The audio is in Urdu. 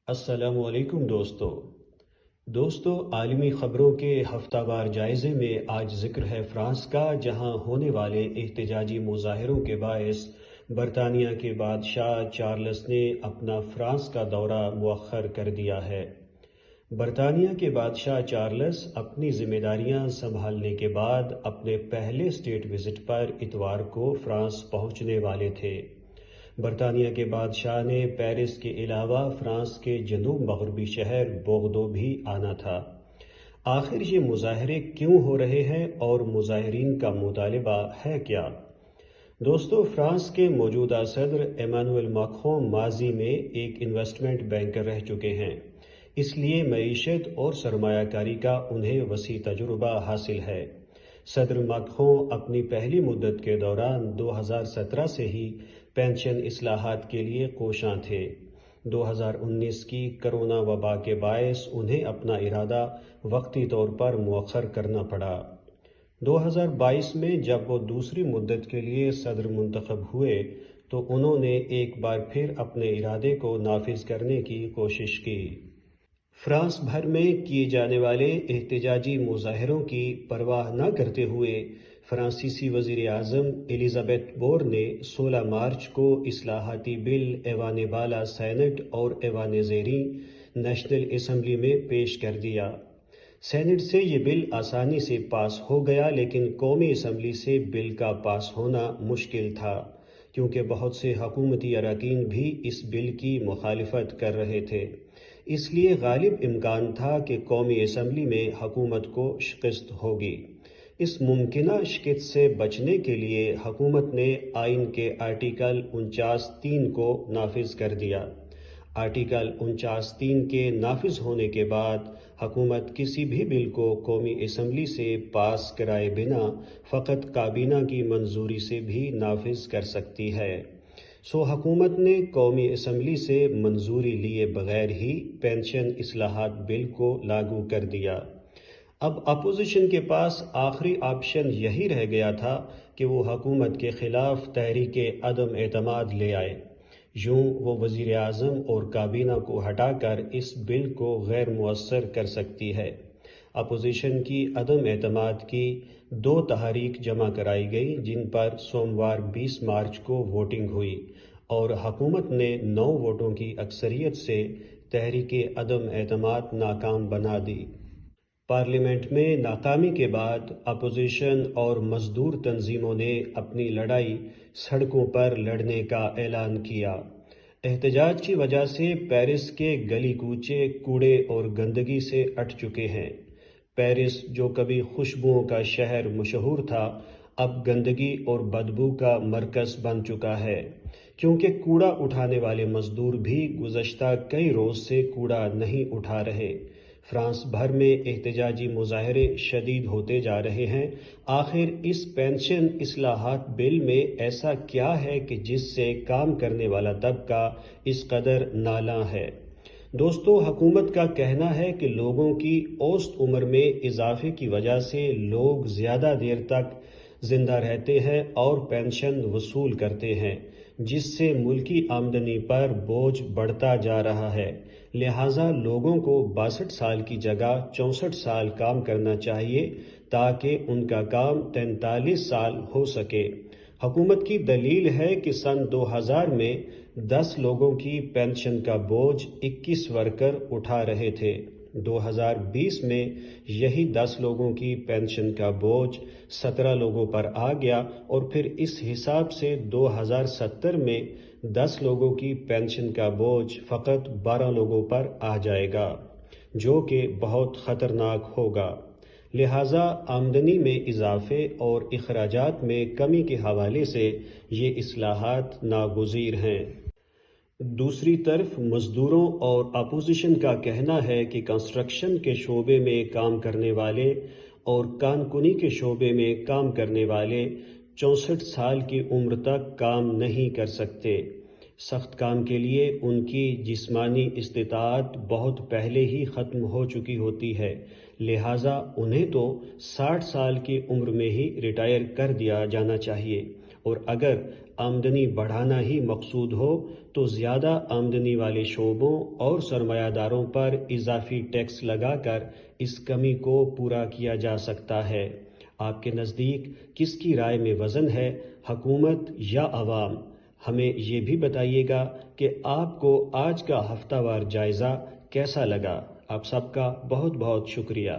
السلام علیکم دوستو عالمی خبروں کے ہفتہ وار جائزے میں آج ذکر ہے فرانس کا، جہاں ہونے والے احتجاجی مظاہروں کے باعث برطانیہ کے بادشاہ چارلس نے اپنا فرانس کا دورہ مؤخر کر دیا ہے۔ برطانیہ کے بادشاہ چارلس اپنی ذمہ داریاں سنبھالنے کے بعد اپنے پہلے اسٹیٹ وزٹ پر اتوار کو فرانس پہنچنے والے تھے۔ برطانیہ کے بادشاہ نے پیرس کے علاوہ فرانس کے جنوب مغربی شہر بوردو بھی آنا تھا۔ آخر یہ مظاہرے کیوں ہو رہے ہیں اور مظاہرین کا مطالبہ ہے کیا؟ دوستو، فرانس کے موجودہ صدر ایمانوئل ماکرون ماضی میں ایک انویسٹمنٹ بینکر رہ چکے ہیں، اس لیے معیشت اور سرمایہ کاری کا انہیں وسیع تجربہ حاصل ہے۔ صدر ماکرون اپنی پہلی مدت کے دوران 2017 سے ہی پینشن اصلاحات کے لیے کوشاں تھے۔ 2019 کی کرونا وبا کے باعث انہیں اپنا ارادہ وقتی طور پر مؤخر کرنا پڑا۔ 2022 میں جب وہ دوسری مدت کے لیے صدر منتخب ہوئے تو انہوں نے ایک بار پھر اپنے ارادے کو نافذ کرنے کی کوشش کی۔ فرانس بھر میں کیے جانے والے احتجاجی مظاہروں کی پرواہ نہ کرتے ہوئے فرانسیسی وزیر اعظم ایلزابتھ بورن نے 16 مارچ کو اصلاحاتی بل ایوان بالا سینٹ اور ایوان زیریں نیشنل اسمبلی میں پیش کر دیا۔ سینٹ سے یہ بل آسانی سے پاس ہو گیا، لیکن قومی اسمبلی سے بل کا پاس ہونا مشکل تھا، کیونکہ بہت سے حکومتی اراکین بھی اس بل کی مخالفت کر رہے تھے۔ اس لیے غالب امکان تھا کہ قومی اسمبلی میں حکومت کو شکست ہوگی۔ اس ممکنہ شکست سے بچنے کے لیے حکومت نے آئین کے آرٹیکل 49(3) کو نافذ کر دیا۔ آرٹیکل 49(3) کے نافذ ہونے کے بعد حکومت کسی بھی بل کو قومی اسمبلی سے پاس کرائے بنا فقط کابینہ کی منظوری سے بھی نافذ کر سکتی ہے۔ حکومت نے قومی اسمبلی سے منظوری لیے بغیر ہی پینشن اصلاحات بل کو لاگو کر دیا۔ اب اپوزیشن کے پاس آخری آپشن یہی رہ گیا تھا کہ وہ حکومت کے خلاف تحریک عدم اعتماد لے آئے۔ یوں وہ وزیر اعظم اور کابینہ کو ہٹا کر اس بل کو غیر مؤثر کر سکتی ہے۔ اپوزیشن کی عدم اعتماد کی 2 تحریک جمع کرائی گئی، جن پر سوموار 20 مارچ کو ووٹنگ ہوئی اور حکومت نے 9 ووٹوں کی اکثریت سے تحریک عدم اعتماد ناکام بنا دی۔ پارلیمنٹ میں ناکامی کے بعد اپوزیشن اور مزدور تنظیموں نے اپنی لڑائی سڑکوں پر لڑنے کا اعلان کیا۔ احتجاج کی وجہ سے پیرس کے گلی کوچے کوڑے اور گندگی سے اٹھ چکے ہیں۔ پیرس، جو کبھی خوشبوؤں کا شہر مشہور تھا، اب گندگی اور بدبو کا مرکز بن چکا ہے، کیونکہ کوڑا اٹھانے والے مزدور بھی گزشتہ کئی روز سے کوڑا نہیں اٹھا رہے۔ فرانس بھر میں احتجاجی مظاہرے شدید ہوتے جا رہے ہیں۔ آخر اس پینشن اصلاحات بل میں ایسا کیا ہے کہ جس سے کام کرنے والا طبقہ اس قدر نالاں ہے؟ دوستو، حکومت کا کہنا ہے کہ لوگوں کی اوسط عمر میں اضافے کی وجہ سے لوگ زیادہ دیر تک زندہ رہتے ہیں اور پینشن وصول کرتے ہیں، جس سے ملکی آمدنی پر بوجھ بڑھتا جا رہا ہے۔ لہٰذا لوگوں کو 62 سال کی جگہ 64 سال کام کرنا چاہیے تاکہ ان کا کام 43 سال ہو سکے۔ حکومت کی دلیل ہے کہ سن 2000 میں 10 لوگوں کی پینشن کا بوجھ 21 ورکر اٹھا رہے تھے۔ 2020 میں یہی 10 لوگوں کی پینشن کا بوجھ 17 لوگوں پر آ گیا، اور پھر اس حساب سے 2070 میں 10 لوگوں کی پینشن کا بوجھ فقط 12 لوگوں پر آ جائے گا، جو کہ بہت خطرناک ہوگا۔ لہٰذا آمدنی میں اضافے اور اخراجات میں کمی کے حوالے سے یہ اصلاحات ناگزیر ہیں۔ دوسری طرف مزدوروں اور اپوزیشن کا کہنا ہے کہ کنسٹرکشن کے شعبے میں کام کرنے والے اور کان کنی کے شعبے میں کام کرنے والے 64 سال کی عمر تک کام نہیں کر سکتے۔ سخت کام کے لیے ان کی جسمانی استطاعت بہت پہلے ہی ختم ہو چکی ہوتی ہے، لہٰذا انہیں تو 60 سال کی عمر میں ہی ریٹائر کر دیا جانا چاہیے، اور اگر آمدنی بڑھانا ہی مقصود ہو تو زیادہ آمدنی والے شعبوں اور سرمایہ داروں پر اضافی ٹیکس لگا کر اس کمی کو پورا کیا جا سکتا ہے۔ آپ کے نزدیک کس کی رائے میں وزن ہے، حکومت یا عوام؟ ہمیں یہ بھی بتائیے گا کہ آپ کو آج کا ہفتہ وار جائزہ کیسا لگا۔ آپ سب کا بہت بہت شکریہ۔